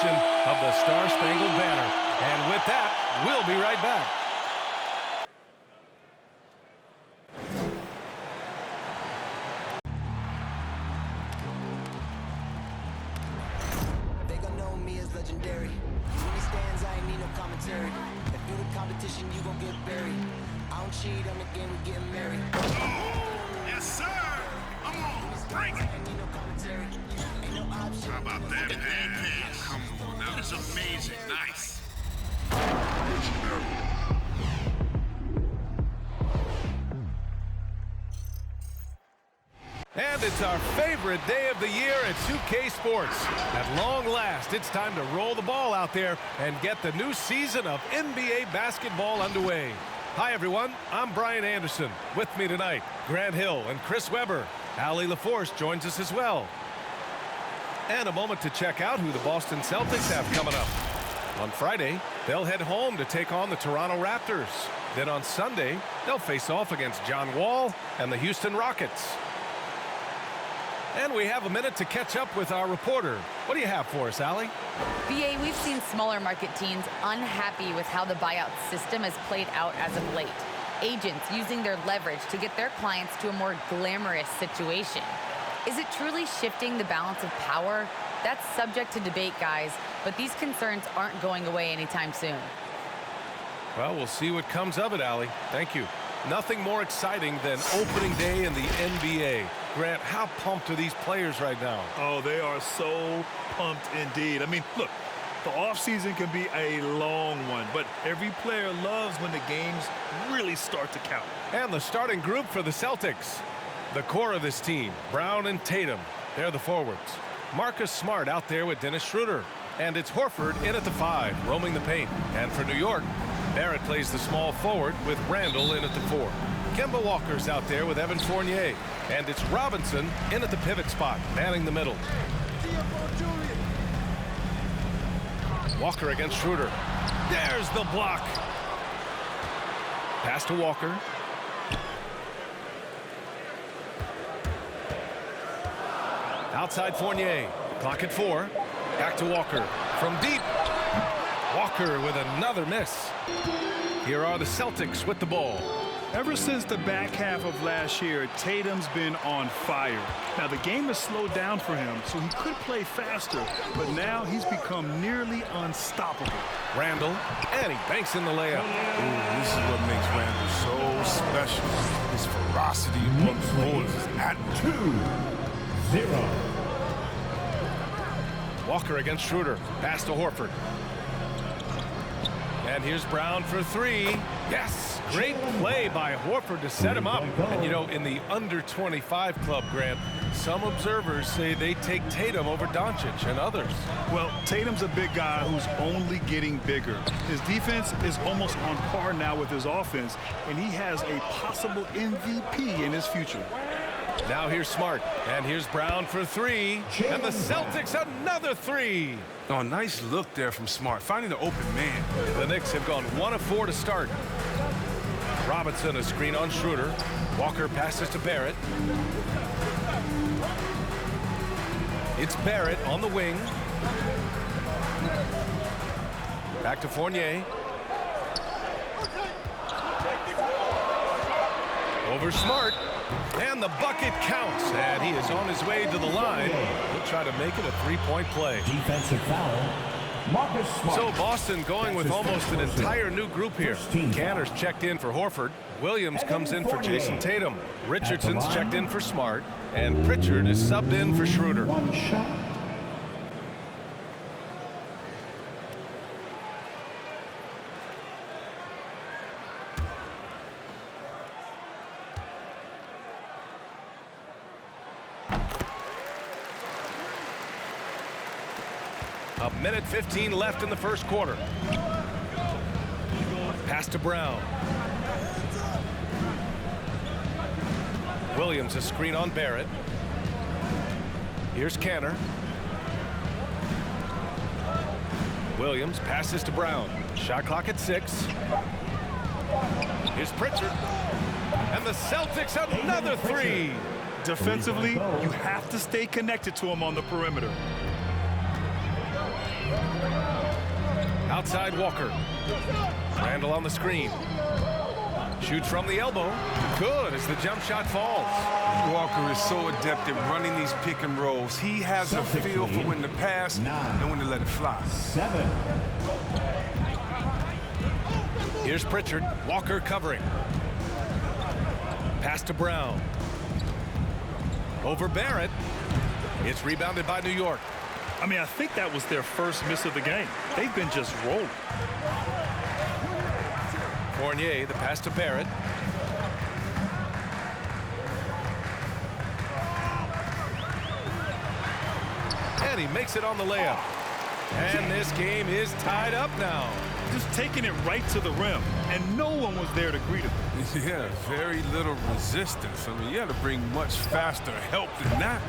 celebration of the Star-Spangled Banner. And with that, we'll be right back. They gon' know me as legendary. When he stands, I ain't need no commentary. If you the competition, you gon' get buried. I don't cheat on the game, we getting married. Yes, sir. Come on, bring it. Ain't need no commentary. Ain't no option. How about that pass? Come on, that was amazing. Nice. And it's our favorite day of the year at 2K Sports. At long last, it's time to roll the ball out there and get the new season of NBA basketball underway. Hi, everyone. I'm Brian Anderson. With me tonight, Grant Hill and Chris Webber. Allie LaForce joins us as well. And a moment to check out who the Boston Celtics have coming up. On Friday, they'll head home to take on the Toronto Raptors. Then on Sunday, they'll face off against John Wall and the Houston Rockets. And we have a minute to catch up with our reporter. What do you have for us, Allie? BA, we've seen smaller market teams unhappy with how the buyout system has played out as of late. Agents using their leverage to get their clients to a more glamorous situation. Is it truly shifting the balance of power? That's subject to debate, guys, but these concerns aren't going away anytime soon. Well, we'll see what comes of it, Allie. Thank you. Nothing more exciting than opening day in the NBA. Grant, how pumped are these players right now? Oh, they are so pumped indeed. I mean, look, the offseason can be a long one, but every player loves when the games really start to count. And the starting group for the Celtics. The core of this team, Brown and Tatum. They're the forwards. Marcus Smart out there with Dennis Schroeder. And it's Horford in at the 5, roaming the paint. And for New York, Barrett plays the small forward with Randall in at the 4. Kemba Walker's out there with Evan Fournier. And it's Robinson in at the pivot spot, manning the middle. Walker against Schroeder. There's the block. Pass to Walker. Outside Fournier. Clock at 4. Back to Walker. From deep. Walker with another miss. Here are the Celtics with the ball. Ever since the back half of last year, Tatum's been on fire. Now, the game has slowed down for him, so he could play faster, but now he's become nearly unstoppable. Randall, and he banks in the layup. Ooh, this is what makes Randall so special. His ferocity amongst borders at 2-0. Walker against Schroeder. Pass to Horford. And here's Brown for 3. Yes! Great play by Horford to set him up. And, you know, in the under-25 club, Grant, some observers say they take Tatum over Doncic and others. Well, Tatum's a big guy who's only getting bigger. His defense is almost on par now with his offense, and he has a possible MVP in his future. Now here's Smart, and here's Brown for 3, and the Celtics another 3. Oh, nice look there from Smart, finding the open man. The Knicks have gone 1 of 4 to start. Robinson a screen on Schroeder. Walker passes to Barrett. It's Barrett on the wing. Back to Fournier. Over Smart. And the bucket counts. And he is on his way to the line. He'll try to make it a 3-point play. Defensive foul. Marcus Smart. So Boston going with almost an entire new group here. Canner's checked in for Horford. Williams comes in for Jason Tatum. Richardson's checked in for Smart. And Pritchard is subbed in for Schroeder. One shot. A minute 15 left in the first quarter. Pass to Brown. Williams a screen on Barrett. Here's Canner. Williams passes to Brown. Shot clock at 6. Here's Pritchard. And the Celtics another 3. Defensively, you have to stay connected to him on the perimeter. Outside Walker. Randall on the screen. Shoots from the elbow. Good as the jump shot falls. Walker is so adept at running these pick and rolls. He has a feel for when to pass and when to let it fly. 7. Here's Pritchard. Walker covering. Pass to Brown. Over Barrett. It's rebounded by New York. I mean, I think that was their first miss of the game. They've been just rolling. Fournier, the pass to Barrett. And he makes it on the layup. And this game is tied up now. Just taking it right to the rim, and no one was there to greet him. Yeah, very little resistance. I mean, you had to bring much faster help than that.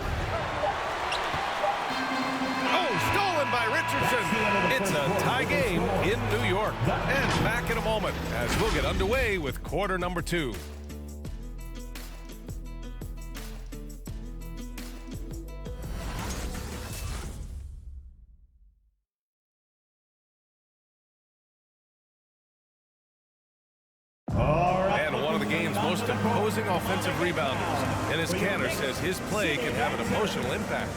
Oh, stolen by Richardson. It's a tie game in New York. And back in a moment as we'll get underway with quarter number 2. And one of the game's most imposing offensive rebounders. And as Canner says, his play can have an emotional impact.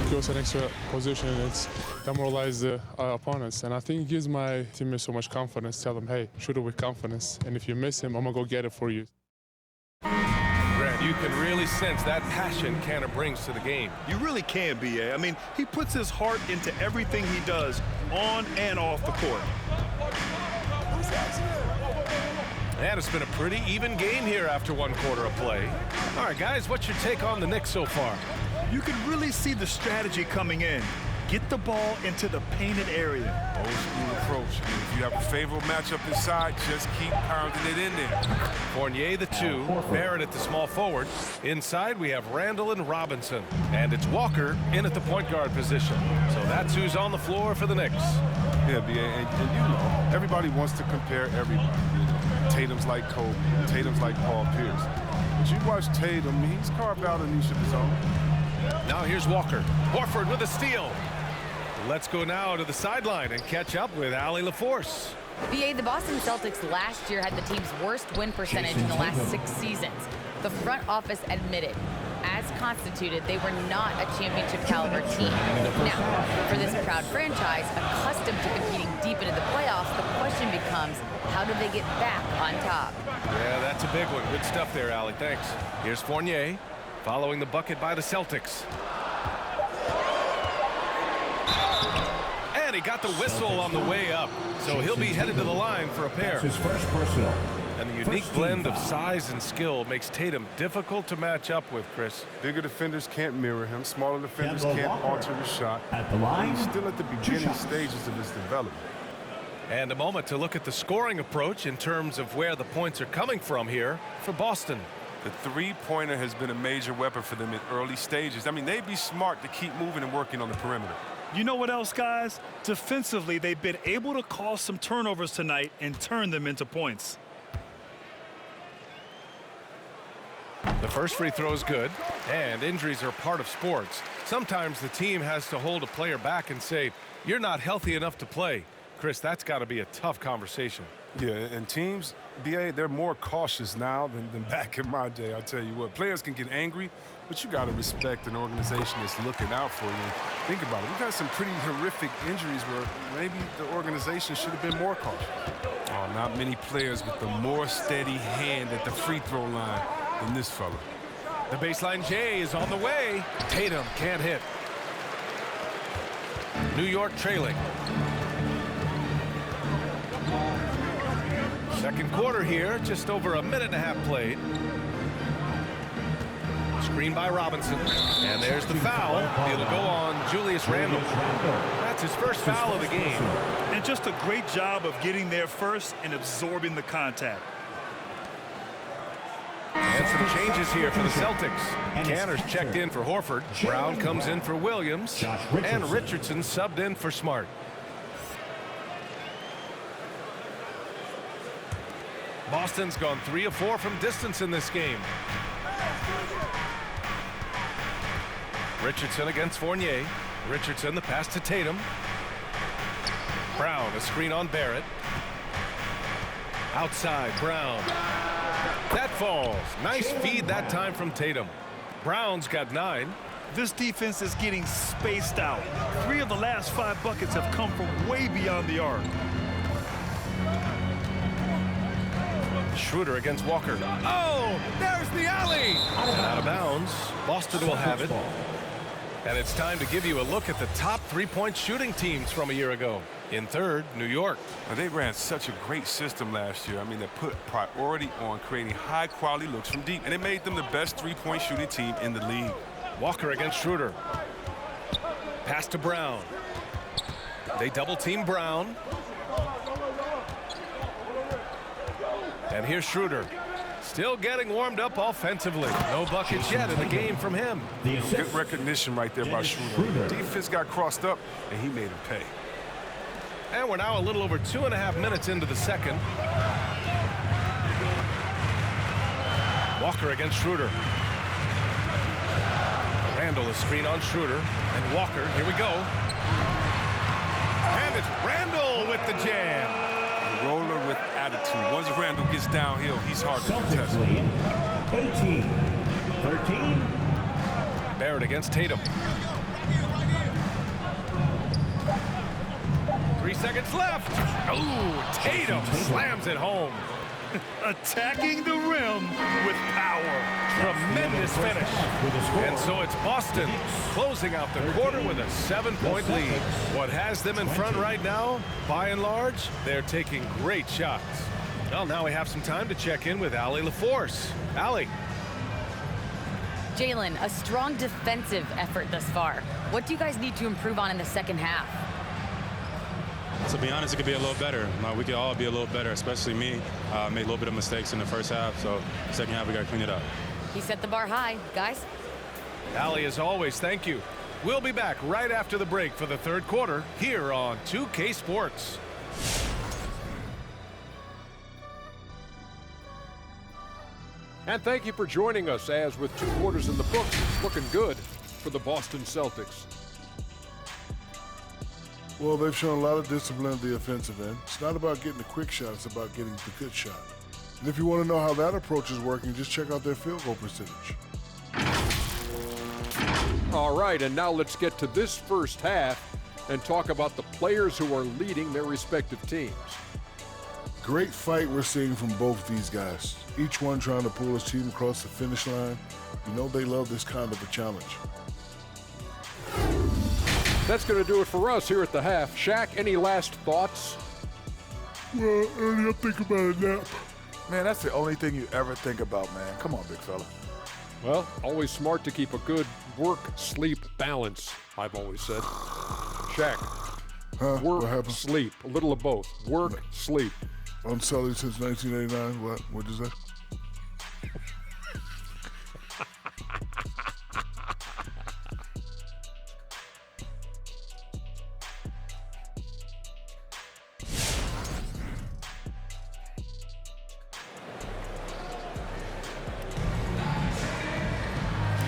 Give us an extra position, it's demoralize the opponents. And I think it gives my teammates so much confidence. Tell them, hey, shoot it with confidence. And if you miss him, I'm going to go get it for you. Grant, you can really sense that passion Canner brings to the game. You really can, B.A. I mean, he puts his heart into everything he does on and off the court. And it's been a pretty even game here after one quarter of play. All right, guys, what's your take on the Knicks so far? You can really see the strategy coming in. Get the ball into the painted area. Old school approach. If you have a favorable matchup inside, just keep pounding it in there. Fournier, the 2. Barrett at the small forward. Inside, we have Randall and Robinson. And it's Walker in at the point guard position. So that's who's on the floor for the Knicks. Yeah, B.A., and you know, everybody wants to compare everybody. You know, Tatum's like Kobe. Tatum's like Paul Pierce. But you watch Tatum, he's carved out a niche of his own. Now here's Walker. Horford with a steal. Let's go now to the sideline and catch up with Allie LaForce. BA, the Boston Celtics last year had the team's worst win percentage in the last 6 seasons. The front office admitted, as constituted, they were not a championship caliber team. Now, for this proud franchise, accustomed to competing deep into the playoffs, the question becomes, how do they get back on top? Yeah, that's a big one. Good stuff there, Allie. Thanks. Here's Fournier, following the bucket by the Celtics. And he got the whistle on the way up, so he'll be headed to the line for a pair. His first personal. And the unique blend of size and skill makes Tatum difficult to match up with, Chris. Bigger defenders can't mirror him. Smaller defenders can't alter his shot. At the line, he's still at the beginning stages of his development. And a moment to look at the scoring approach in terms of where the points are coming from here for Boston. The three-pointer has been a major weapon for them in early stages. I mean, they'd be smart to keep moving and working on the perimeter. You know what else, guys? Defensively, they've been able to cause some turnovers tonight and turn them into points. The first free throw is good, and injuries are part of sports. Sometimes the team has to hold a player back and say, you're not healthy enough to play. Chris, that's got to be a tough conversation. Yeah, and teams, BA, they're more cautious now than back in my day. I'll tell you what, players can get angry, but you got to respect an organization that's looking out for you. Think about it. We've had some pretty horrific injuries where maybe the organization should have been more cautious. Oh, not many players with the more steady hand at the free throw line than this fella. The baseline J is on the way. Tatum can't hit. New York trailing. Second quarter here, just over a minute and a half played. Screen by Robinson. And there's the foul. It'll go on Julius Randle. That's his first foul of the game. And just a great job of getting there first and absorbing the contact. And some changes here for the Celtics. Canner's checked in for Horford. Brown comes in for Williams. And Richardson subbed in for Smart. Boston's gone 3 of 4 from distance in this game. Richardson against Fournier. Richardson, the pass to Tatum. A screen on Barrett. Outside, Brown. That falls. Nice feed that time from Tatum. Brown's got 9. This defense is getting spaced out. 3 of the last 5 buckets have come from way beyond the arc. Schroeder against Walker. Oh, there's the alley. And out of bounds. Boston will have it. And it's time to give you a look at the top three-point shooting teams from a year ago. In third, New York. Now, they ran such a great system last year. I mean, they put priority on creating high-quality looks from deep, and it made them the best three-point shooting team in the league. Walker against Schroeder. Pass to Brown. They double-team Brown. And here's Schroeder. Still getting warmed up offensively. No buckets yet in the game from him. Good recognition right there by Schroeder. Defense got crossed up, and he made him pay. And we're now a little over 2.5 minutes into the second. Walker against Schroeder. Randall a screen on Schroeder. And Walker, here we go. And it's Randall with the jam. A roller with attitude. Once Randall gets downhill, he's hard to contest. 18-13. Barrett against Tatum. 3 seconds left. Oh, Tatum slams it home. Attacking the rim with power. Tremendous finish. And so it's Boston closing out the quarter with a 7-point lead. What has them in front right now, by and large, they're taking great shots. Well, now we have some time to check in with Allie LaForce. Allie. Jalen, a strong defensive effort thus far. What do you guys need to improve on in the second half? To be honest, it could be a little better. We could all be a little better, especially me. Made a little bit of mistakes in the first half, so second half we got to clean it up. He set the bar high, guys. Allie, as always, thank you. We'll be back right after the break for the third quarter here on 2K Sports. And thank you for joining us as with 2 quarters in the books, it's looking good for the Boston Celtics. Well, they've shown a lot of discipline at the offensive end. It's not about getting the quick shot, it's about getting the good shot. And if you want to know how that approach is working, just check out their field goal percentage. All right, and now let's get to this first half and talk about the players who are leading their respective teams. Great fight we're seeing from both these guys. Each one trying to pull his team across the finish line. You know they love this kind of a challenge. That's going to do it for us here at the half. Shaq, any last thoughts? Well, Ernie, I'm thinking about a nap. Man, that's the only thing you ever think about, man. Come on, big fella. Well, always smart to keep a good work-sleep balance, I've always said. Shaq, what happened? Work, sleep, a little of both. Work, sleep. I'm selling since 1989. What'd you say?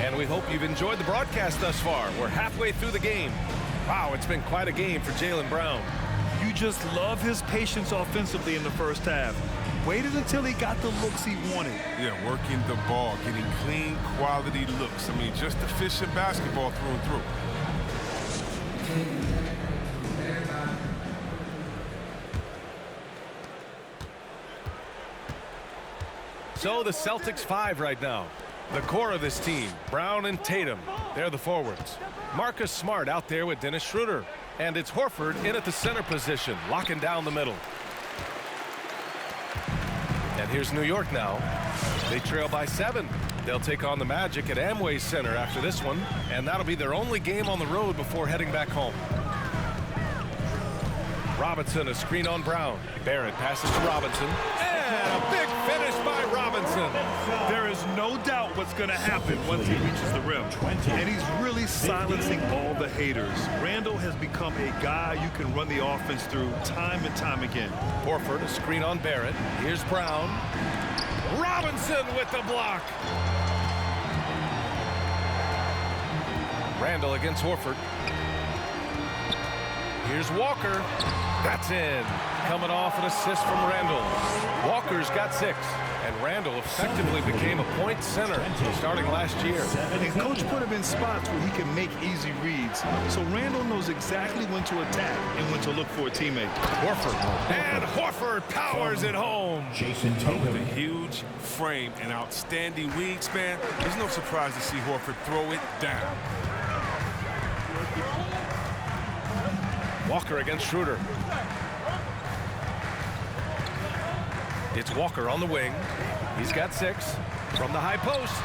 And we hope you've enjoyed the broadcast thus far. We're halfway through the game. Wow, it's been quite a game for Jaylen Brown. You just love his patience offensively in the first half. Waited until he got the looks he wanted. Yeah, working the ball, getting clean, quality looks. I mean, just efficient basketball through and through. So the Celtics 5 right now. The core of this team, Brown and Tatum, they're the forwards. Marcus Smart out there with Dennis Schroeder. And it's Horford in at the center position, locking down the middle. And here's New York now. They trail by 7. They'll take on the Magic at Amway Center after this one. And that'll be their only game on the road before heading back home. Robinson, a screen on Brown. Barrett passes to Robinson. And a big finish by Robinson. There is no doubt what's going to happen once he reaches the rim. And he's really silencing all the haters. Randall has become a guy you can run the offense through time and time again. Horford, a screen on Barrett. Here's Brown. Robinson with the block. Randall against Horford. Here's Walker. That's in. Coming off an assist from Randall. Walker's got 6. And Randall effectively became a point center starting last year. And coach put him in spots where he can make easy reads. So Randall knows exactly when to attack and when to look for a teammate. Horford. And Horford powers it home. With a huge frame and outstanding wingspan, there's no surprise to see Horford throw it down. Walker against Schroeder. It's Walker on the wing. He's got 6 from the high post.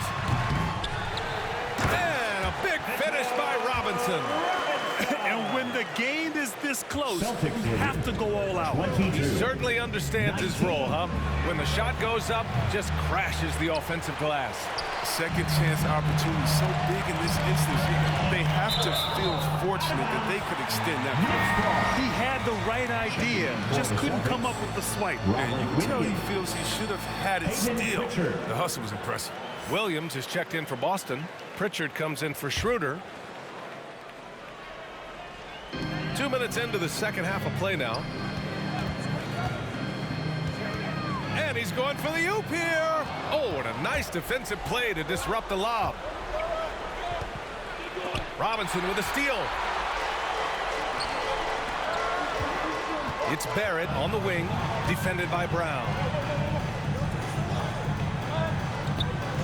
And a big finish by Robinson. And when the game is this close, you have to go all out. He certainly understands his role, huh? When the shot goes up, just crashes the offensive glass. Second chance opportunity so big in this instance. They have to feel fortunate that they could extend that. He had the right idea, just couldn't come up with the swipe. And you can tell he feels he should have had it still. The hustle was impressive. Williams is checked in for Boston. Pritchard comes in for Schroeder. 2 minutes into the second half of play now. And he's going for the oop here. Oh, and a nice defensive play to disrupt the lob. Robinson with a steal. It's Barrett on the wing, defended by Brown.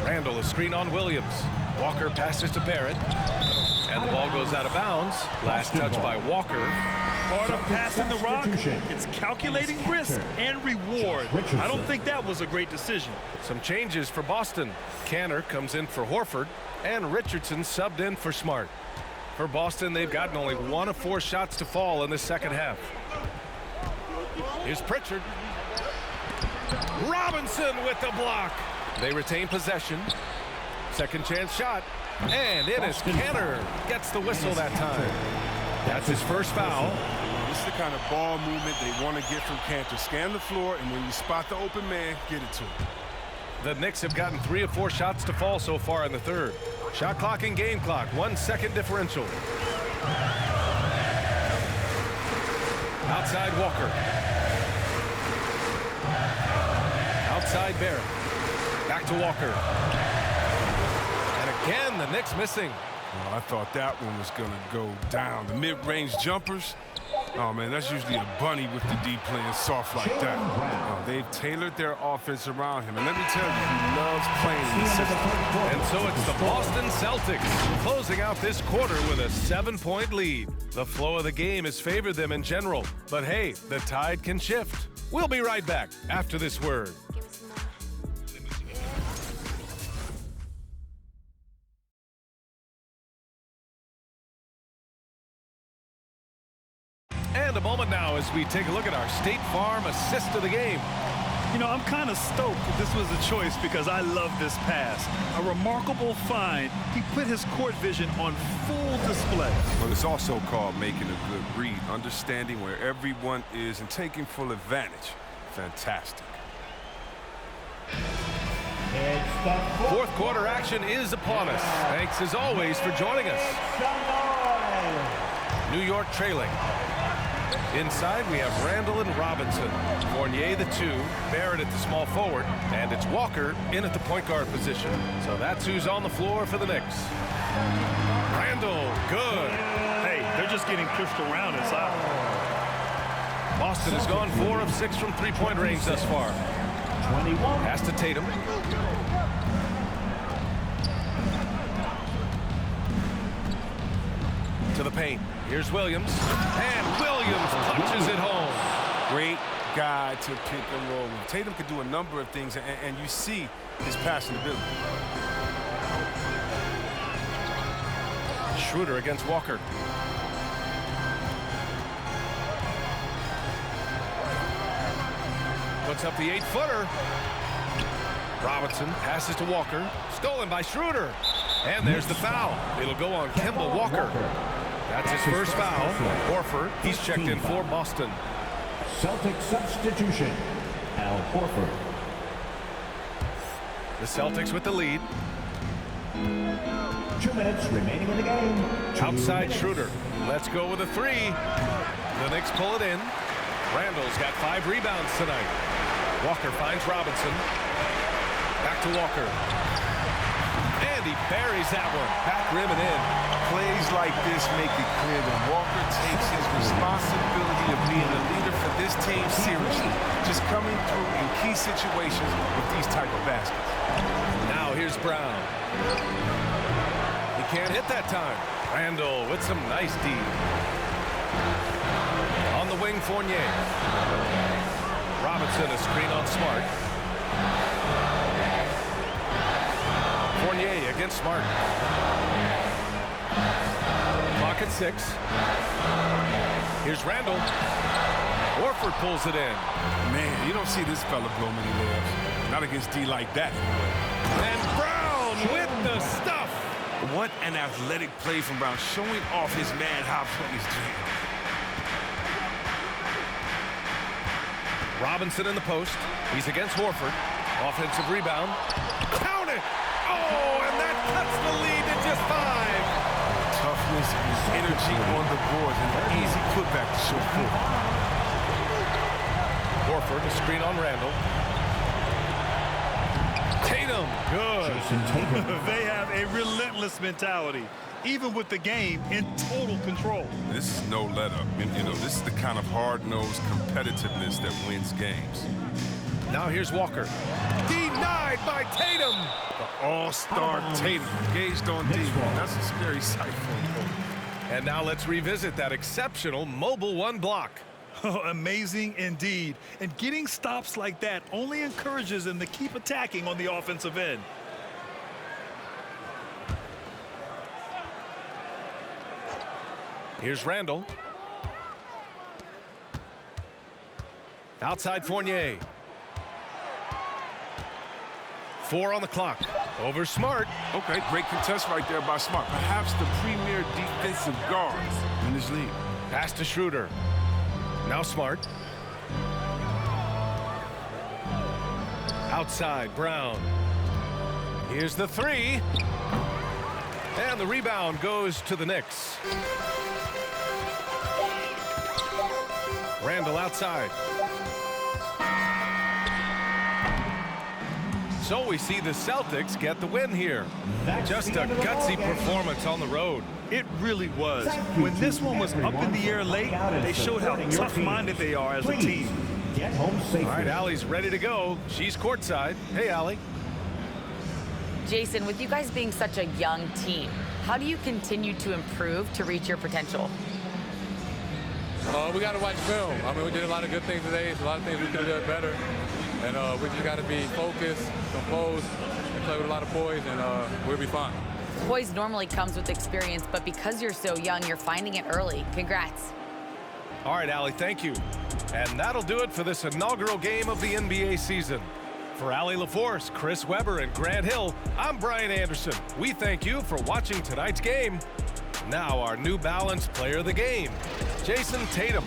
Randall, a screen on Williams. Walker passes to Barrett. And the ball goes out of bounds. Last touch by Walker. Part of passing the rock, it's calculating risk and reward. I don't think that was a great decision. Some changes for Boston. Canner comes in for Horford, and Richardson subbed in for Smart. For Boston, they've gotten only 1 of 4 shots to fall in the second half. Here's Pritchard. Robinson with the block. They retain possession. Second chance shot. And it is Canner. Gets the whistle that time. That's his first foul. This is the kind of ball movement they want to get from Cantor. Scan the floor, and when you spot the open man, get it to him. The Knicks have gotten 3 of 4 shots to fall so far in the third. Shot clock and game clock, 1 second differential. Outside Walker. Outside Barrett. Back to Walker. And again, the Knicks missing. Oh, I thought that one was going to go down. The mid-range jumpers, oh, man, that's usually a bunny with the D playing soft like that. Oh, they've tailored their offense around him. And let me tell you, he loves playing in the system. And so it's the Boston Celtics closing out this quarter with a 7-point lead. The flow of the game has favored them in general. But hey, the tide can shift. We'll be right back after this word. And a moment now as we take a look at our State Farm assist of the game. You know, I'm kind of stoked that this was a choice because I love this pass. A remarkable find. He put his court vision on full display. Well, it's also called making a good read, understanding where everyone is and taking full advantage. Fantastic. Fourth quarter action is upon us. Thanks as always for joining us. New York trailing. Inside, we have Randall and Robinson. Fournier, the 2, Barrett at the small forward, and it's Walker in at the point guard position. So that's who's on the floor for the Knicks. Randall, good. Hey, they're just getting pushed around inside. Boston has gone 4 of 6 from three-point range thus far. Pass to Tatum. To the paint. Here's Williams. And Williams punches it home. Great guy to pick and roll. Tatum could do a number of things, and you see his passing ability. Schroeder against Walker. Puts up the 8-footer. Robinson passes to Walker. Stolen by Schroeder. And there's the foul. It'll go on Kemba Walker. That's his first foul. Horford, he's checked in for Boston. Celtic substitution, Al Horford. The Celtics with the lead. 2 minutes remaining in the game. Outside Schroeder. Let's go with a 3. The Knicks pull it in. Randall's got 5 rebounds tonight. Walker finds Robinson. Back to Walker. And he buries that one. Back rim and in. Plays like this make it clear that Walker takes his responsibility of being a leader for this team seriously. Just coming through in key situations with these type of baskets. Now here's Brown. He can't hit that time. Randall with some nice D. On the wing, Fournier. Robinson, a screen on Smart. Fournier against Smart. Clock at 6. Here's Randall. Horford pulls it in. Man, you don't see this fella blow many layups. Not against D like that. And Brown with the stuff. What an athletic play from Brown, showing off his mad hops on his jam. Robinson in the post. He's against Horford. Offensive rebound. Count it! Oh, and that cuts the lead to just 5. Toughness and energy on the board, and an easy putback to show forth. Horford, a screen on Randall. Tatum, good. They have a relentless mentality, even with the game in total control. This is no let-up. You know, this is the kind of hard-nosed competitiveness that wins games. Now here's Walker. Denied by Tatum. The all-star Tatum engaged on D. That's a scary sight for him. And now let's revisit that exceptional mobile 1 block. Amazing indeed. And getting stops like that only encourages them to keep attacking on the offensive end. Here's Randall. Outside Fournier. 4 on the clock. Over Smart. Okay, great contest right there by Smart. Perhaps the premier defensive guards in this league. Pass to Schroeder. Now Smart. Outside, Brown. Here's the 3. And the rebound goes to the Knicks. Randall outside. So we see the Celtics get the win here. Just a gutsy performance on the road. It really was. When this one was up in the air late, they showed how tough-minded they are as a team. Get home safely. All right, Allie's ready to go. She's courtside. Hey, Allie. Jason, with you guys being such a young team, how do you continue to improve to reach your potential? We got to watch film. I mean, we did a lot of good things today. A lot of things we could have done better. And we just got to be focused, composed, and play with a lot of poise, and we'll be fine. Poise normally comes with experience, but because you're so young, you're finding it early. Congrats. All right, Allie, thank you. And that'll do it for this inaugural game of the NBA season. For Allie LaForce, Chris Webber, and Grant Hill, I'm Brian Anderson. We thank you for watching tonight's game. Now our New Balance Player of the Game, Jason Tatum.